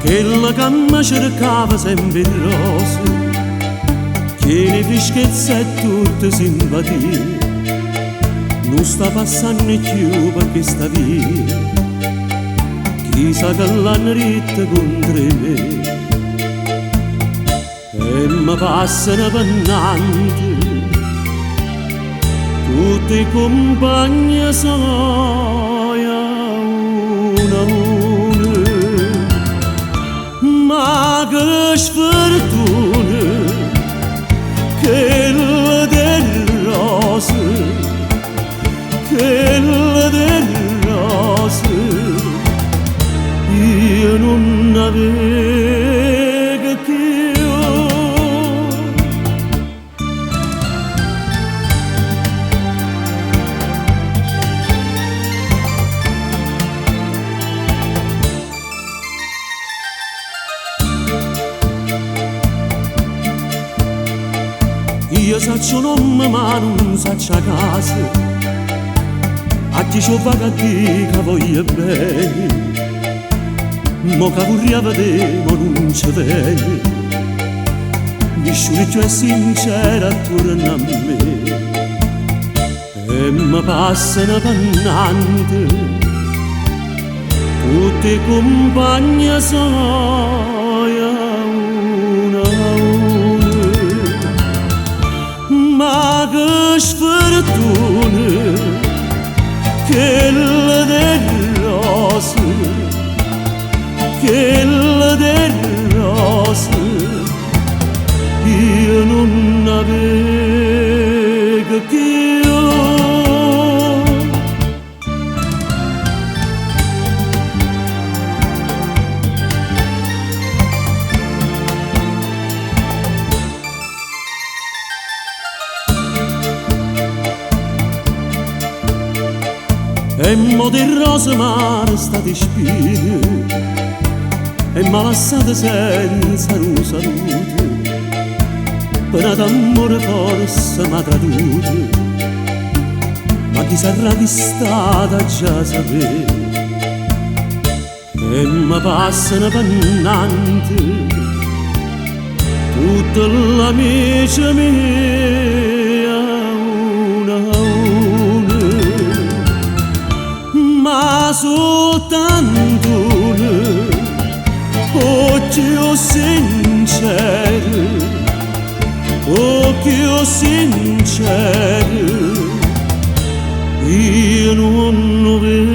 quella che mi cercava sempre in rose, piene freschezza e tutte simpatie, non sta passando più perché sta via, chissà che l'hanno ritta contro me, e mi passano pennanti, tutti i compagni sono una a una, ma che sfortuna, quella del rosa, quella del rosa, io non avevo più. Io saccio nome ma non saccio a casa, a chi ci va a te che voglio bene, mo che vorrei a vedere ma non ci vede, nessuno è sincero attorno a me, e mi passano pennanti, tutti i compagni sono una a una, ma che sfortuna, quella del rosa, quella del rosa, io non avevo più. E mo di rose m'ha state spine, e m'ha lasciato senza un saluto, pena d'amore forse m'ha traduto, ma chi sarà di stata già sapere, e mi passano pennanti, tutta l'amica mia, una a una, ma soltanto una, occhio sincero, occhio sincero, io non vedo.